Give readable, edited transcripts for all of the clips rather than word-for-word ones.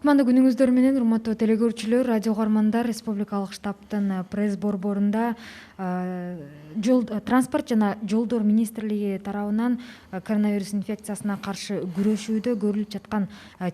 Кутмандуу күнүңүздөр менен урматтуу телекөрүүчүлөр, радио угармандар, республикалык штабтын пресс борборунда транспорт жана жолдор министрлиги тарабынан коронавирус инфекциясына каршы күрөшүүдө көрүлүп жаткан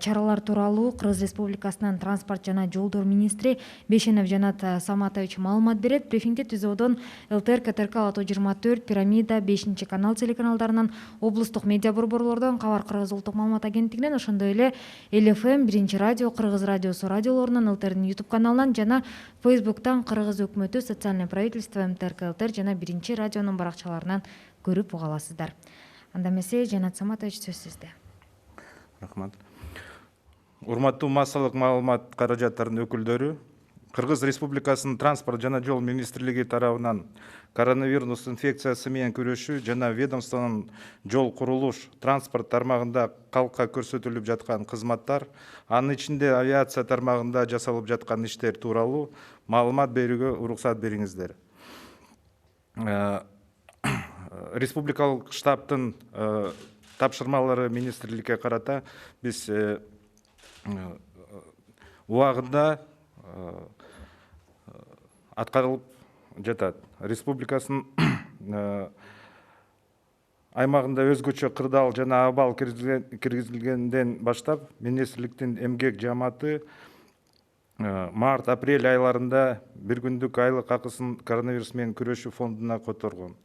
чаралар тууралуу Кыргыз Республикасынын транспорт жана жолдор министри Бейшенов Жанат Саматович маалымат берет. Брифингде ТЗОдон ЛТР, КТРК, Ало 24, Пирамида, 5-канал телеканалдарынан, облустук медиа борборлордон, Кабар Кыргыз улуттук маалымат агенттигинен, ошондой эле ЛФМ, Биринчи радио, Кыргыз радиосу радиолорунан, ЛТРдин YouTube каналынан жана Facebooктан Кыргыз өкмөтү, социальное правительство, МТРК ЛТР жана Биринчи радионун баракчаларынан көрүп уга аласыздар. Анда эмесе Жанат Саматович, сөз сизде. Рахмат. Урматтуу массалык маалымат каражаттарынын өкүлдөрү, Кыргыз Республикасынын транспорт жана жол министрлиги тарабынан коронавирус инфекциясы менен күрөшүү жана ведомствонун жол курулуш транспорт тармагында калкка көрсөтүлүп жаткан кызматтар, анын ичинде авиация тармагында жасалып жаткан иштер тууралуу маалымат берүүгө уруксат бериңиздер. Республикалык штабтын тапшырмалары министрликке карата биз убагында аткарылып жатат. Республикасынын аймагында өзгөчө кырдаал жана абал киргизилгенден баштап министрликтин эмгек жааматы март-апрель айларында бир күндүк айлык акысын коронавирус менен күрөшүү фондуна которгон.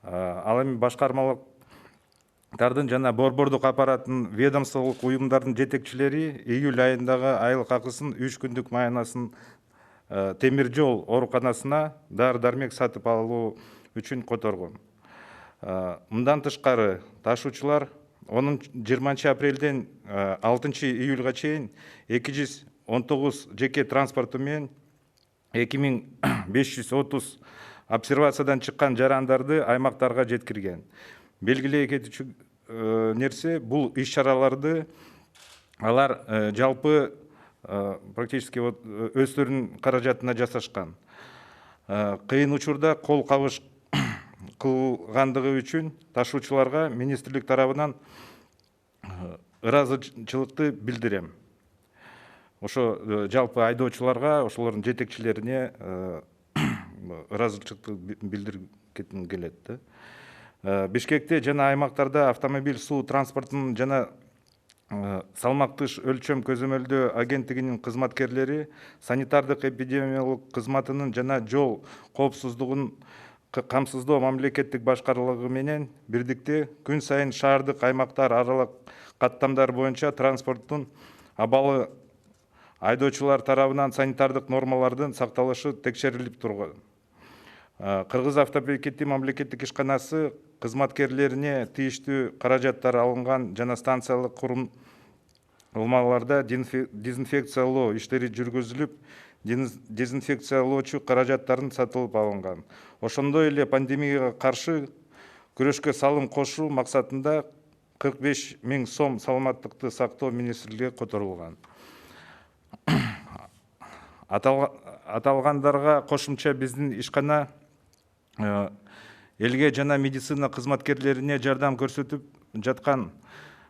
Ал эми башкармалыктардын жана борбордук аппараттын ведомстволук уюмдардын жетекчилери июль айындагы айлык акысын 3 күндүк маянасын темир жол ооруканасына дары-дармек сатып алуу үчүн которгон. Мындан тышкары ташуучулар 20 апрелден 6 июльга чейин 219 жеке транспорту менен 2530 обсервациядан чыккан жарандарды аймактарга жеткирген. Белгилей кетүүчү нерсе, бул иш-чараларды алар жалпы практически өздөрүнүн каражатына жасашкан. Кыйын учурда кол кабыш кылгандыгы үчүн ташуучуларга министрлик тарабынан ыраазычылыкты билдирем. Ошо жалпы айдоочуларга, ошолордун жетекчилерине ыраазычылыкты билдиргим келет. Бишкекте жана аймактарда автомобиль суу транспортунун жана салмактыш өлчөм көзөмөлдөө агенттигинин кызматкерлери санитардык эпидемиологиялык кызматынын жана жол коопсуздугун камсыздоо мамлекеттик башкармалыгы менен бирдикте күн сайын шаардык аймактар аралык каттамдар боюнча транспорттун абалы айдоочулар тарабынан санитардык нормалардын сакталышы текшерилип турган. Кыргыз автобекети мамлекеттик ишканасы кызматкерлерине тийиштүү каражаттар алынган жана станциялык курулмаларда дезинфекциялоо иштери жүргүзүлүп, дезинфекциялоочу каражаттарын сатылып алынган. Ошондой эле пандемияга каршы күрөшкө салым кошуу максатында 45 000 сом саламаттыкты сактоо министрлиги которулган. Аталгандарга кошумча биздин ишкана элге жана медицина кызматкерлерине жардам көрсөтүп жаткан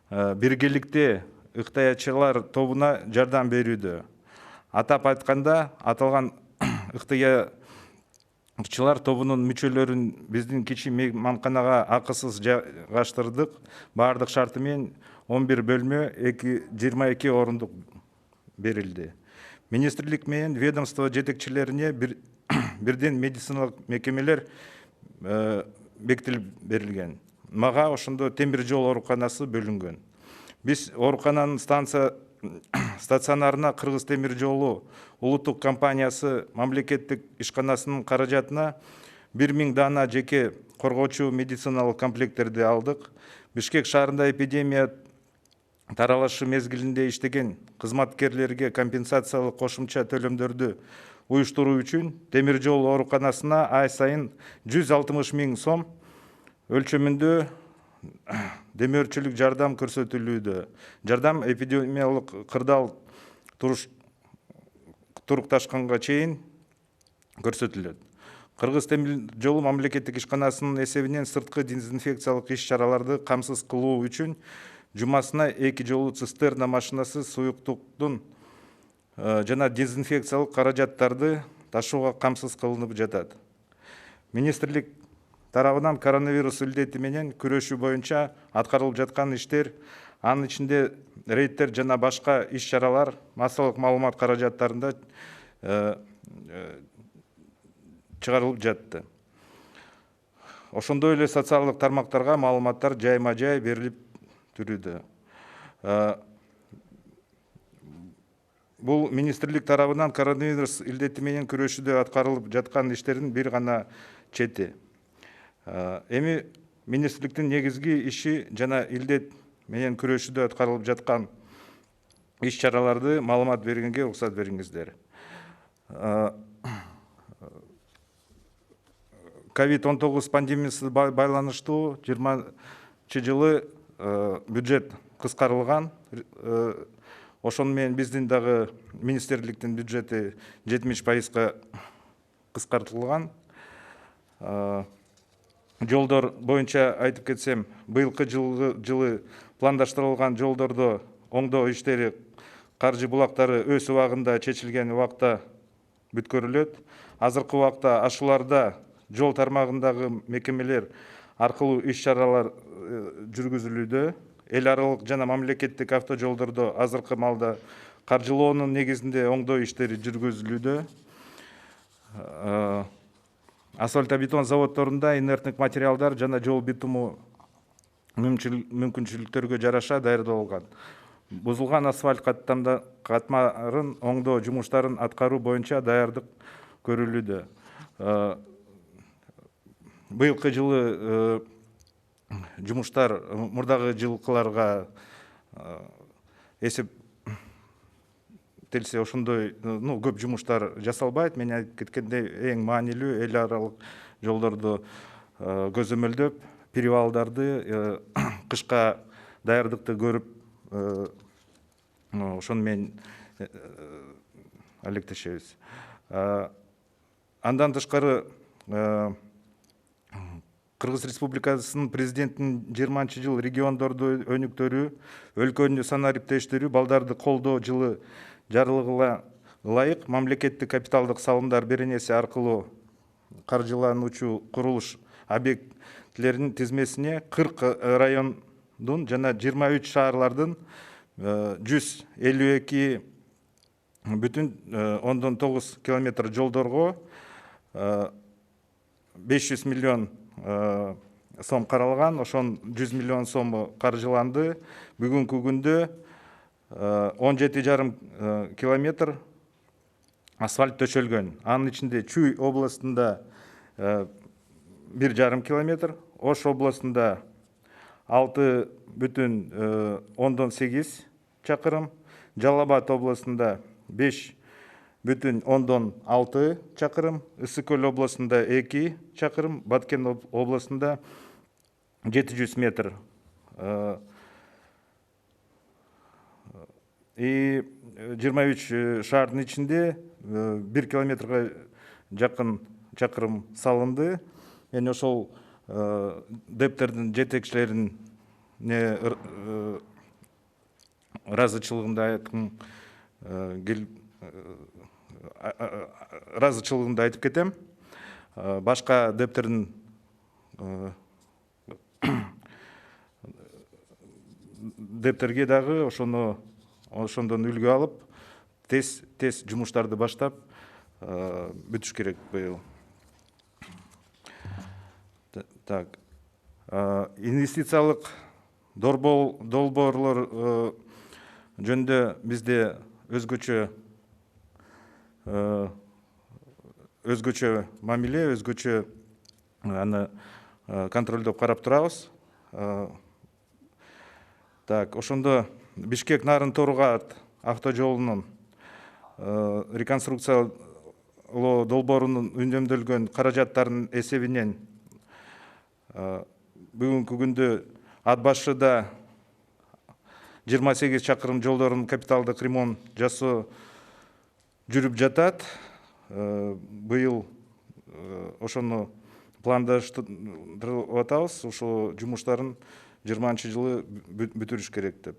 биргеликте ыктыячылар тобуна жардам берүүдө. Атап айтканда, аталган ыктыячылар тобунун мүчөлөрүн биздин кичи мейманканага акысыз жайгаштырдык. Баардык шарты менен 11 бөлмө, 22 орундук берилди. Министрлик менен ведомство жетекчилерине бирден медициналык мекемелер бекитилип берилген. Мага ошондо темир жол ооруканасы бөлүнгөн. Биз оорукананын стационарына Кыргыз темир жолу улуттук компаниясы мамлекеттик ишканасынын каражатына 1000 дана жеке коргоочу медициналык комплекттерди алдык. Бишкек шаарында эпидемия таралышы мезгилинде иштеген кызматкерлерге компенсациялык кошумча төлөмдөрдү уюштуруу үчүн темир жол ооруканасына ай сайын 160 000 сом өлчөмүндө демөөрчүлүк жардам көрсөтүлүүдө. Жардам эпидемиялык кырдаал турукташканга чейин көрсөтүлөт. Кыргыз темир жолу мамлекеттик ишканасынын эсебинен сырткы дезинфекциялык иш-чараларды камсыз кылуу үчүн жумасына 2 жолу цистерна машинасы суюктуктун жана дезинфекциялык каражаттарды ташууга камсыз кылынып жатат. Министрлик тарабынан коронавирус илдети менен күрөшүү боюнча аткарылып жаткан иштер, анын ичинде рейдтер жана башка иш-чаралар массалык маалымат каражаттарында чыгарылып жатты. Ошондой эле социалдык тармактарга маалыматтар жайма-жай берилип турүүдө. Бул министрлик тарабынан коронавирус илдети менен күрөшүүдө аткарылып жаткан иштердин бир гана чети. Эми министрликтин негизги иши жана илдет менен күрөшүүдө аткарылып жаткан иш-чараларды маалымат бергенге уруксат бериңиздер. COVID-19 пандемиясы байланыштуу 20 жылы бюджет кыскарылган. Ошону менен биздин дагы министрликтин бюджети 70%га кыскартылган. Жолдор боюнча айтып кетсем, быйылкы жылы пландаштырылган жолдордо оңдоо иштери каржы булактары өз убагында чечилген убакта бүткөрүлөт. Азыркы убакта ашууларда жол тармагындагы мекемелер аркылуу иш-чаралар жүргүзүлүүдө. Эл аралык жана мамлекеттик автожолдордо азыркы маалда каржылоонун негизинде оңдоо иштери жүргүзүлүүдө. Асфальтобетон заводдорунда инертник материалдар жана жол битуму мүмкүнчүлүктөргө жараша даярдалган. Бузулган асфальт катмарын оңдоо жумуштарын аткаруу боюнча даярдык көрүлүүдө. Быйылкы жылы жумуштар мурдагы жылкыларга эсептелсе ошондой көп жумуштар жасалбайт. Мен айтып кеткендей, эң маанилүү эл аралык жолдорду көзөмөлдөп, перевалдарды кышка даярдыкты көрүп, ошону менен алектешебиз. Андан тышкары Кыргыз Республикасынын президентинин 20-жыл региондорду өнүктүрүү, өлкөнү санариптештирүү, балдарды колдоо жылы жарлыгына ылайык мамлекеттик капиталдык салымдар беренеси аркылуу каржылануучу курулуш объектилеринин тизмесине 40 райондун жана 23 шаарлардын 152,9 километр жолдорго 500 миллион сом каралган. Ошон 100 миллион сому каржыланды. Бүгүнкү күндө 17,5 километр асфальт төшөлгөн. Анын ичинде Чүй областында 1,5 километр, Ош областында 6,8 чакырым, Жалал-Абад областында 5,6 чакырым, Ысык-Көл областында 2 чакырым, Баткен областында 700 метр. И 23 шаардын ичинде 1 километрге жакын чакырым салынды. Эми ошол дептердин жетекчилерин ыраазычылыгымды айтып кетем. Башка дептердин дептерге дагы ошондон үлгү алып, тез жумуштарды баштап бүтүш керек быйыл. Так, инвестициялык долбоорлор жөнүндө бизде өзгөчө мамиле, өзгөчө аны контролдоп карап турабыз. Так, ошондо Бишкек Нарын Торгат автожолунун реконструкциялоо долбоорунун үнөмдөлгөн каражаттарынын эсебинен бүгүнкү күндө Ат башыда 28 чакырым жолдордун капиталдык ремонт жасоо жүрүп жатат. Быйыл ошону пландаштырып атабыз. Ошо жумуштарын жылы бүтүрүш керек деп.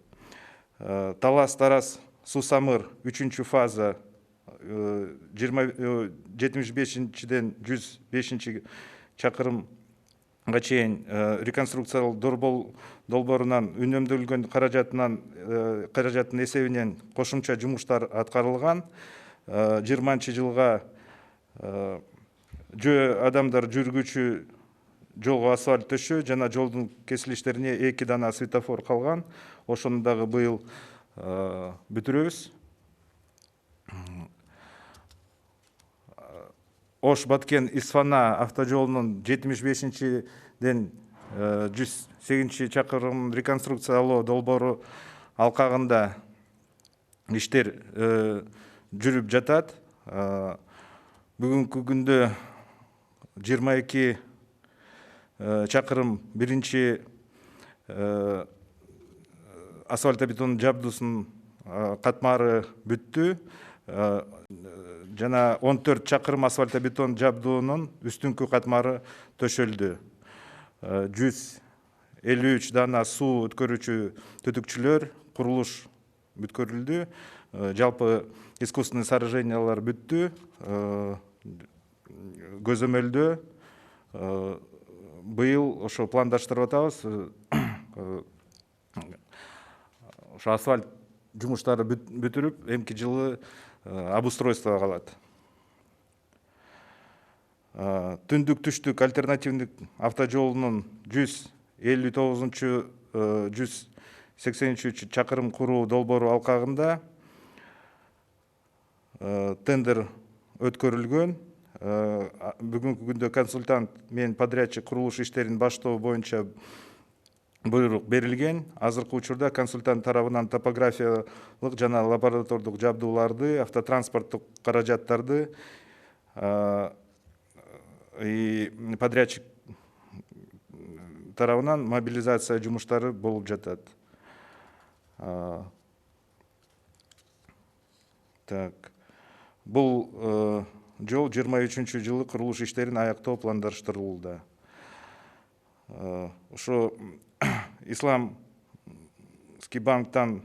Талас Тарас Суу Самыр 3 фаза 75-ден 105 чакырымга чейин реконструкциялау долбоорунан үнөмдөлгөн каражаттын эсебинен кошумча жумуштар аткарылган. 20 жылга жөө адамдар жүргүчү жолго асфальт төшөө жана жолдун кесилиштерине 2 дана светофор калган. Ошону дагы быйыл бүтүрөбүз. Ош Баткен Исфана автожолунун 75-ден 108 чакырым реконструкциялоо долбоору алкагында иштер жүрүп жатат. Бүгүнкү күндө 22 чакырым биринчи асфальтобетон жабдуусунун катмары бүттү. Жана 14 чакырым асфальтобетон жабдуунун үстүңкү катмары төшөлдү. 153 дана суу өткөрүүчү түтүкчүлөр курулуш бүткөрүлдү. Жалпы искусственный сооружениялар бүттү. Көзөмөлдө быйыл ошо пландаштырып атабыз. Ошо асфальт жумуштары бүтүрүп, эмки жылы обустройство калат. Түндүк түштүк альтернативдик автожолунун 159-183 чакырым куруу долбоору алкагында тендер өткөрүлгөн. Бүгүнкү күндө консультант менен подрядчик курулуш иштерин баштоо боюнча буйрук берилген. Азыркы учурда консультант тарабынан топографиялык жана лаборатордук жабдууларды, автотранспорттук каражаттарды подрядчик тарабынан мобилизация жумуштары болуп жатат. Бул жол 23 жылы курулуш иштерин аяктоо пландаштырылууда. Ошо Исламский банктан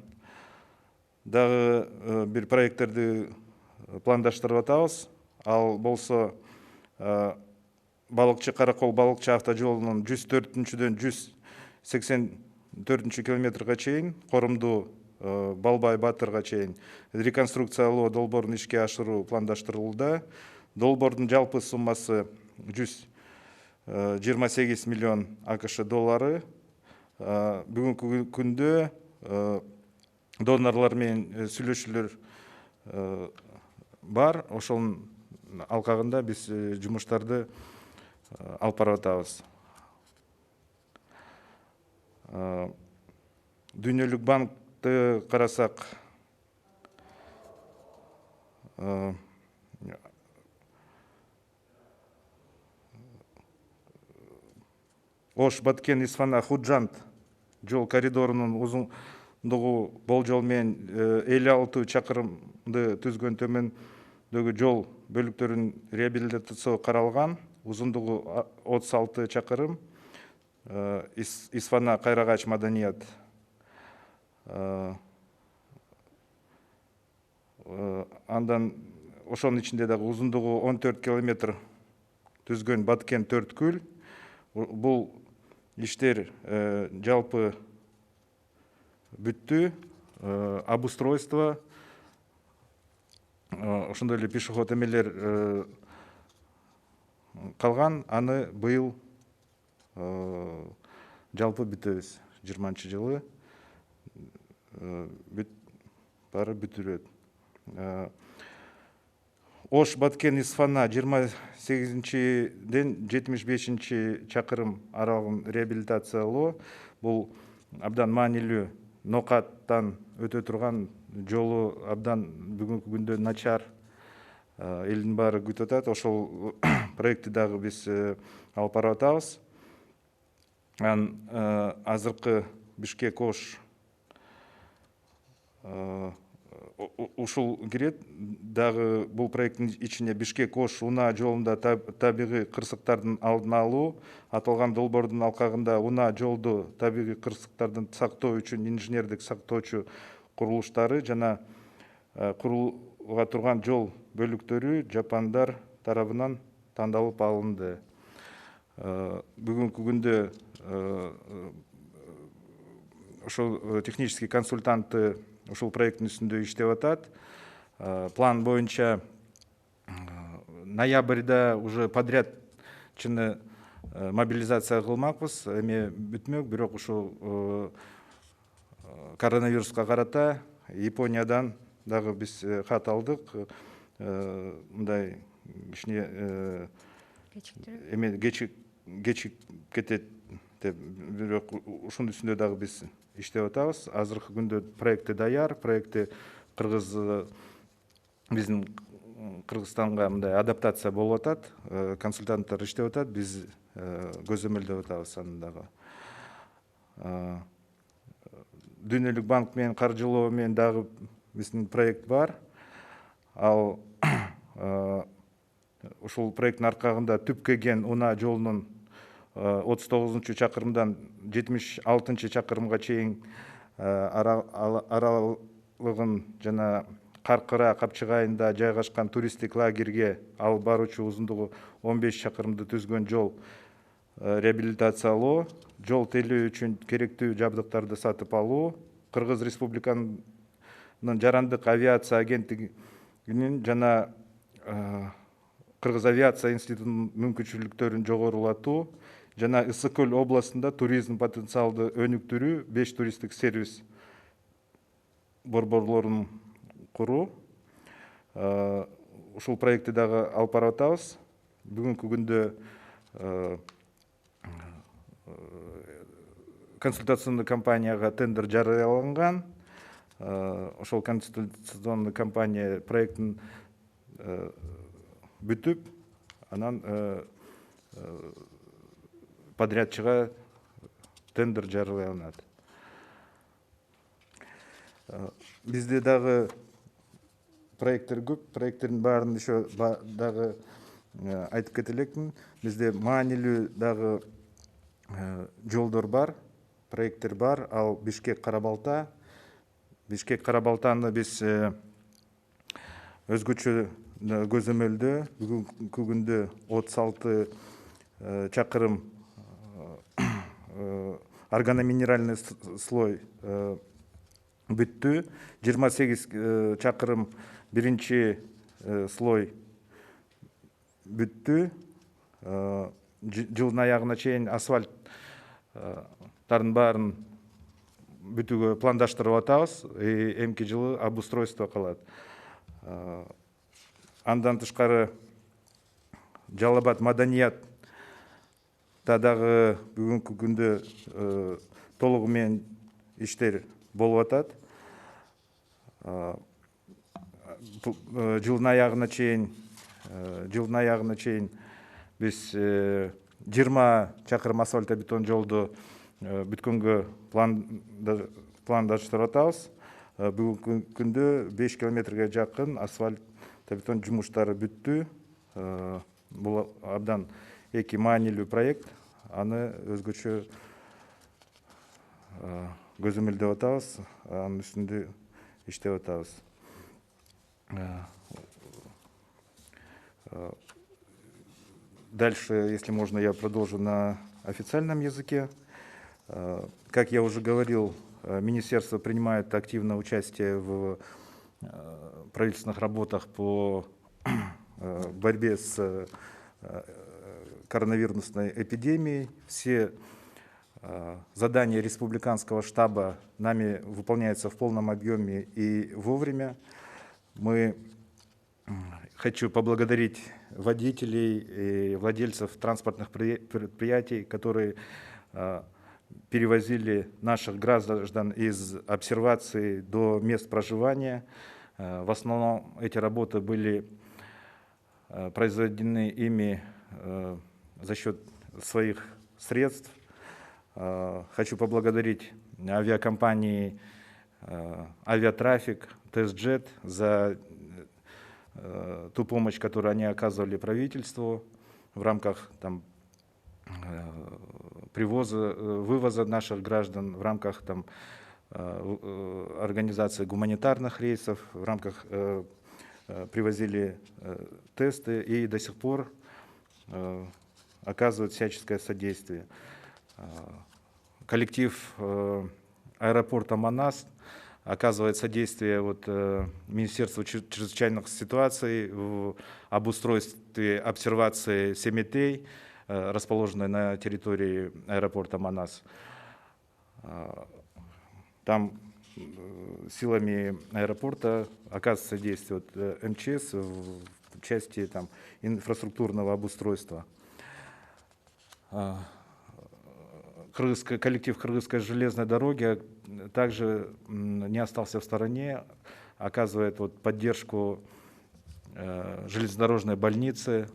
дагы бир проекттерди пландаштырып атабыз. Ал болсо Балыкчы Каракол Балыкчы автожолунун 104-дөн 184 километрге чейин, Корумду Балбай Батырга чейин реконструкциялоо долбоорун ишке ашыруу пландаштырылууда. Долбоордун жалпы суммасы 128 миллион АКШ доллары. Бүгүнкү күндө донорлор менен сүйлөшүүлөр бар. Ошонун алкагында биз жумуштарды алып барып атабыз. Дүйнөлүк банкты карасак, Ош Баткен Исфана Худжант жол коридорунун узундугу болжол менен 56 чакырымды түзгөн төмөндөгү жол бөлүктөрүн реабилитациялоо каралган. Узундугу 36 чакырым. Исфана Кайрагач Маданият. Андан ошонун ичинде дагы узундугу 14 километр түзгөн Баткен Төрткүл. Бул иштер жалпы бүттү. Обустройство, ошондой эле пешеход эмелер калган. Аны быйыл жалпы бүтөбүз. 20 жылы баары бүтүрөт. Ош Баткен Исфана 28-ден 75 чакырым аралыгын реабилитациялоо. Бул абдан маанилүү. Нокаттан өтө турган жолу абдан бүгүнкү күндө начар. Элдин баары күтүп атат. Ошол проектти дагы биз алып барып атабыз. Азыркы Бишкек Ош ушул кирет. Дагы бул проекттин ичине Бишкек Ош унаа жолунда табигый кырсыктардын алдын алуу, аталган долбоордун алкагында унаа жолду табигый кырсыктардан сактоо үчүн инженердик сактоочу курулуштары жана курулууга турган жол бөлүктөрү жапондар тарабынан тандалып алынды. Бүгүнкү күндө ошол технический консультанты ушул проекттин үстүндө иштеп атат. План боюнча ноябрда уже подрядчыны мобилизация кылмакпыз. Эми бүтмөк, бирок ушул коронавируска карата Япониядан дагы биз кат алдык. Мындай кичине эме кечип кетет деп, бирок ушунун үстүндө дагы биз иштеп атабыз. Азыркы күндө проекти даяр, проекти биздин Кыргызстанга мындай адаптация болуп атат, консультанттар иштеп атат, биз көзөмөлдөп атабыз аны дагы. Дүйнөлүк банк менен каржылоо менен дагы биздин проект бар. Ал ушул проекттин аркагында Түпкеген унаа жолунун 39-чакырымдан 76-чакырымга чейин аралыгын жана Каркыра капчыгайында жайгашкан туристтик лагерге алып баруучу узундугу 15 чакырымды түзгөн жол реабилитациялоо, жол тейлөө үчүн керектүү жабдыктарды сатып алуу, Кыргыз Республиканын жарандык авиация агенттигинин жана Кыргыз авиация институтунун мүмкүнчүлүктөрүн жогорулатуу жана Ысык Көл областында туризм потенциалды өнүктүрүү, 5 туристтик сервис борборлорун куруу. Ушул проектти дагы алып барып атабыз. Бүгүнкү күндө консультационный компанияга тендер жарыяланган. Ошол консультационный компания проекттин бүтүп, анан подрядчыга тендер жарыяланат. Бизде дагы проекттер көп, проекттердин баарын еще дагы айтып кете элекмин. Бизде маанилүү дагы жолдор бар, проекттер бар. Ал Бишкек-Карабалта. Бишкек-Карабалтаны биз өзгөчө көзөмөлдө бүгүнкү күндө 36 чакырым органоминеральный слой бүттү, 28 чакырым биринчи слой бүттү. Жылдын аягына чейин асфальттардын баарын бүтүүгө пландаштырып атабыз. Эмки жылы обустройство калат. Андан тышкары Жалал Абад маданият дагы бүгүнкү күндө толугу менен иштер болуп атат. Жылдын аягына чейин биз 20 чакырым асфальтобетон жолду бүткөнгө пландаштырып атабыз. Бүгүнкү күндө 5 километрге жакын асфальтобетон жумуштары бүттү. Бул абдан эки маанилүү проект. Аны өзгөчө көзөмөлдөп атабыз, анын үстүндө иштеп атабыз. Дальше, если можно, я продолжу на официальном языке. Как я уже говорил, министерство принимает активное участие в правительственных работах по борьбе с коронавирусной эпидемией. Все задания республиканского штаба нами выполняются в полном объеме и вовремя. Хочу поблагодарить водителей и владельцев транспортных предприятий, которые перевозили наших граждан из обсервации до мест проживания. В основном эти работы были произведены ими за счет своих средств. Хочу поблагодарить авиакомпании «Авиатрафик», ТСЖ за ту помощь, которую они оказывали правительству в рамках там, вывоза наших граждан, в рамках там, организации гуманитарных рейсов, в рамках привозили тесты и до сих пор оказывают всяческое содействие. Коллектив аэропорта Манас оказывает содействие Министерству чрезвычайных ситуаций в обустройстве обсервации Семетей, расположенной на территории аэропорта Манас. Там силами аэропорта оказывается содействие МЧС в части там, инфраструктурного обустройства. Коллектив Кыргызской железной дороги также не остался в стороне, оказывает поддержку железнодорожной больницы.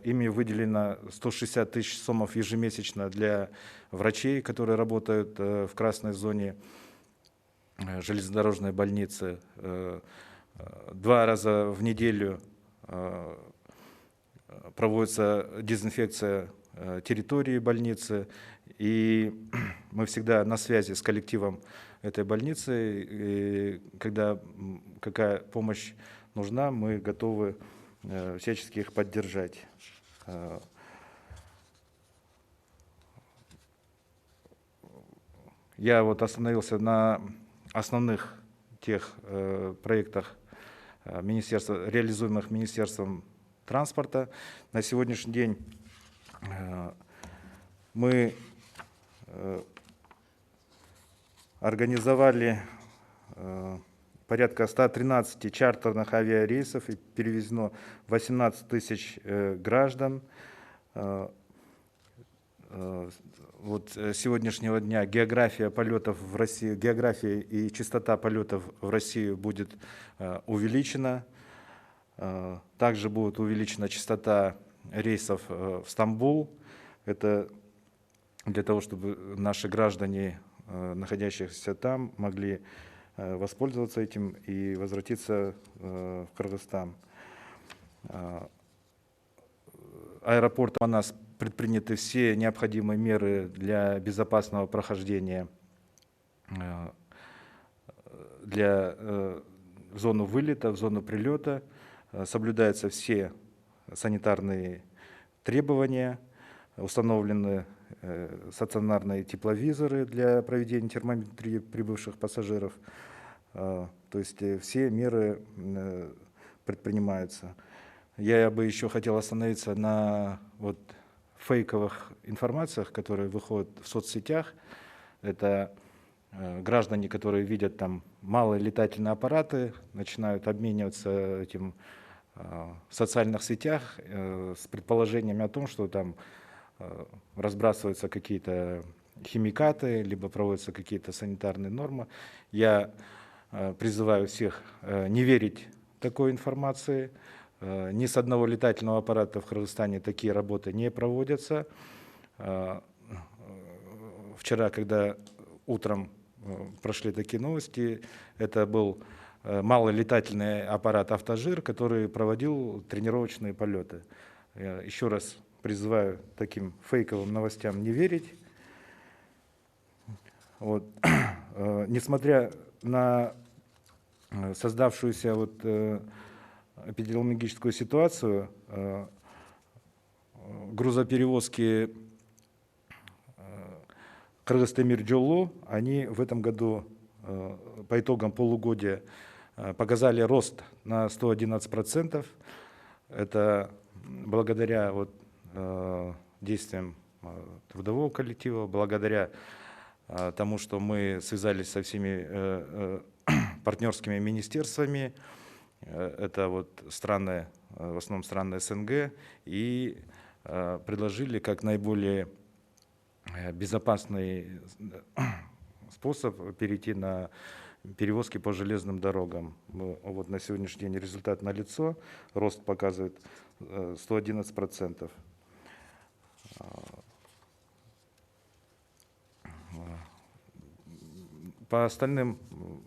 Ими выделено 160 тысяч сомов ежемесячно для врачей, которые работают в красной зоне железнодорожной больницы. 2 раза в неделю проводится дезинфекция территории больницы, и мы всегда на связи с коллективом этой больницы, и когда какая помощь нужна, мы готовы всячески их поддержать. Я остановился на основных тех проектах, реализуемых Министерством транспорта. На сегодняшний день мы организовали порядка 113 чартерных авиарейсов и перевезено 18 тысяч граждан. С сегодняшнего дня география полетов в Россию, география и частота полетов в Россию будет увеличена. Также будет увеличена частота рейсов в Стамбул. Это для того, чтобы наши граждане, находящиеся там, могли воспользоваться этим и возвратиться в Кыргызстан. Аэропорт у нас предприняты все необходимые меры для безопасного прохождения в зону вылета, в зону прилета. Соблюдаются все санитарные требования, установлены стационарные тепловизоры для проведения термометрии прибывших пассажиров. То есть все меры предпринимаются. Я бы еще хотел остановиться на фейковых информациях, которые выходят в соцсетях. Это граждане, которые видят там малые летательные аппараты, начинают обмениваться этим в социальных сетях с предположениями о том, что там разбрасываются какие-то химикаты, либо проводятся какие-то санитарные нормы. Я призываю всех не верить такой информации. Ни с одного летательного аппарата в Кыргызстане такие работы не проводятся. Вчера, когда утром прошли такие новости, это был малый летательный аппарат «Автожир», который проводил тренировочные полеты. Я еще раз призываю таким фейковым новостям не верить. Несмотря на создавшуюся эпидемиологическую ситуацию, грузоперевозки Кыргызтемиржолу, они в этом году по итогам полугодия показали рост на 111%. Это благодаря действиям трудового коллектива, благодаря тому, что мы связались со всеми партнерскими министерствами. Это страны, в основном страны СНГ, и предложили как наиболее безопасный способ перейти на перевозки по железным дорогам. На сегодняшний день результат налицо, рост показывает 111%. По остальным,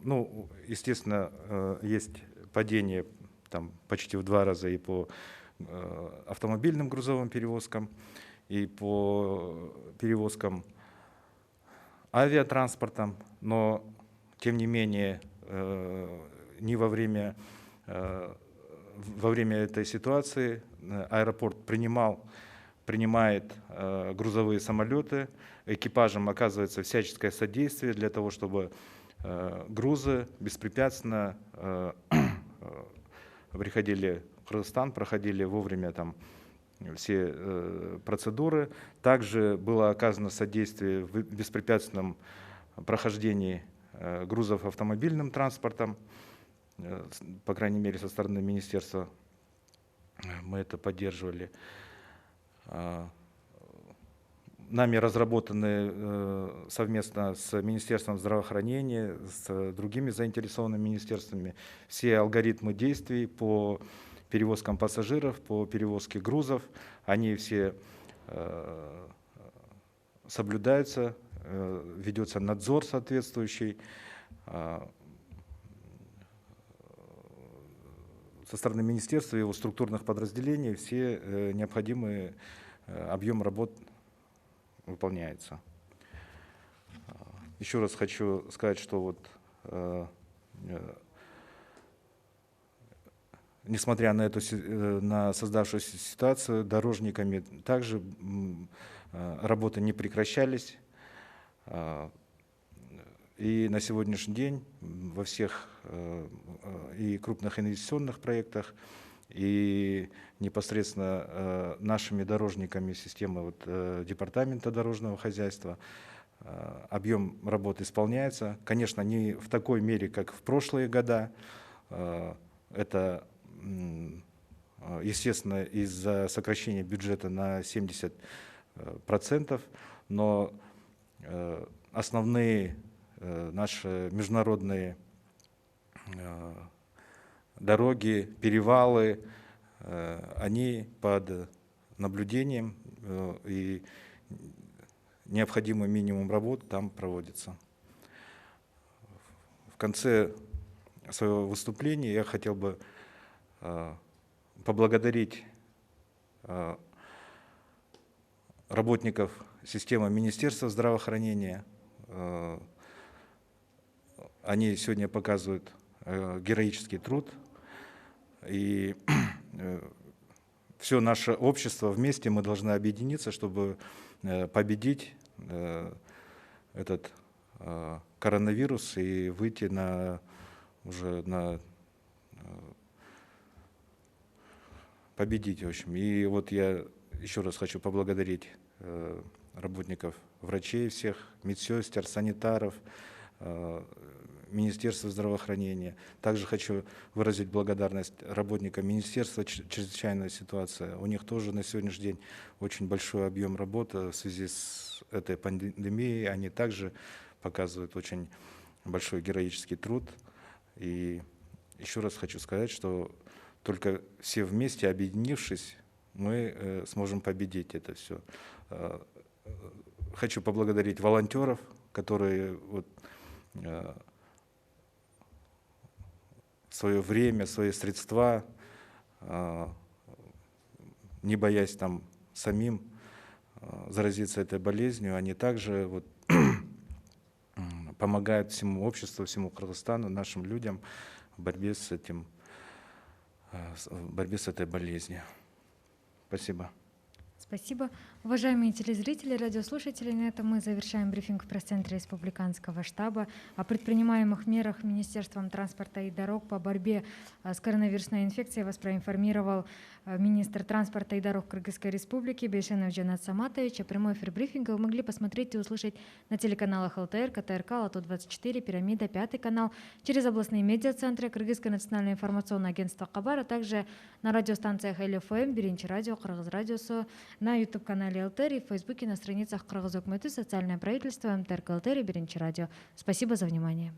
ну, естественно, есть падение там почти в 2 раза и по автомобильным грузовым перевозкам, и по перевозкам авиатранспортом, но тем не менее не во время этой ситуации аэропорт принимает грузовые самолеты, экипажам оказывается всяческое содействие для того, чтобы грузы беспрепятственно приходили в Кыргызстан, проходили вовремя там все процедуры. Также было оказано содействие в беспрепятственном прохождении грузов автомобильным транспортом, по крайней мере, со стороны министерства мы это поддерживали. Нами разработаны совместно с Министерством здравоохранения, с другими заинтересованными министерствами все алгоритмы действий по перевозкам пассажиров, по перевозке грузов. Они все соблюдаются, ведется надзор соответствующий. Со стороны министерства и его структурных подразделений все необходимые объем работ выполняется. Еще раз хочу сказать, что вот несмотря на на создавшуюся ситуацию, дорожниками также работы не прекращались. И на сегодняшний день во всех и крупных инвестиционных проектах, и непосредственно нашими дорожниками системы департамента дорожного хозяйства объем работы исполняется. Конечно, не в такой мере, как в прошлые года. Это, естественно, из-за сокращения бюджета на 70%, но основные наши международные дороги, перевалы, они под наблюдением, и необходимый минимум работ там проводится. В конце своего выступления я хотел бы поблагодарить работников системы Министерства здравоохранения. Они сегодня показывают героический труд, и все наше общество вместе мы должны объединиться, чтобы победить этот коронавирус и выйти победить, в общем. И вот я еще раз хочу поблагодарить работников, врачей всех, медсестер, санитаров, Министерства здравоохранения. Также хочу выразить благодарность работникам Министерства чрезвычайной ситуации. У них тоже на сегодняшний день очень большой объем работы в связи с этой пандемией. Они также показывают очень большой героический труд. И еще раз хочу сказать, что только все вместе, объединившись, мы сможем победить это все. Хочу поблагодарить волонтеров, которые свое время, свои средства, не боясь там самим заразиться этой болезнью, они также помогают всему обществу, всему Кыргызстану, нашим людям в борьбе с этой болезнью. Спасибо. Спасибо. Уважаемые телезрители, радиослушатели, на этом мы завершаем брифинг в пресс-центре Республиканского штаба о предпринимаемых мерах Министерством транспорта и дорог по борьбе с коронавирусной инфекцией. Вас проинформировал министр транспорта и дорог Кыргызской Республики Бейшенов Жанат Саматович. А прямой эфир брифинга вы могли посмотреть и услышать на телеканалах ЛТР, КТРК, Лото-24, Пирамида, 5 канал, через областные медиацентры, Кыргызское национальное информационное агентство Кабар, а также на радиостанциях ЛФМ, Биринчи радио, Кыргыз радиосу, на YouTube-канале ЛТР и в Фейсбуке на страницах Кыргыз Өкмөтү, социальное правительство, МТРК ЛТР и Биринчи радио. Спасибо за внимание.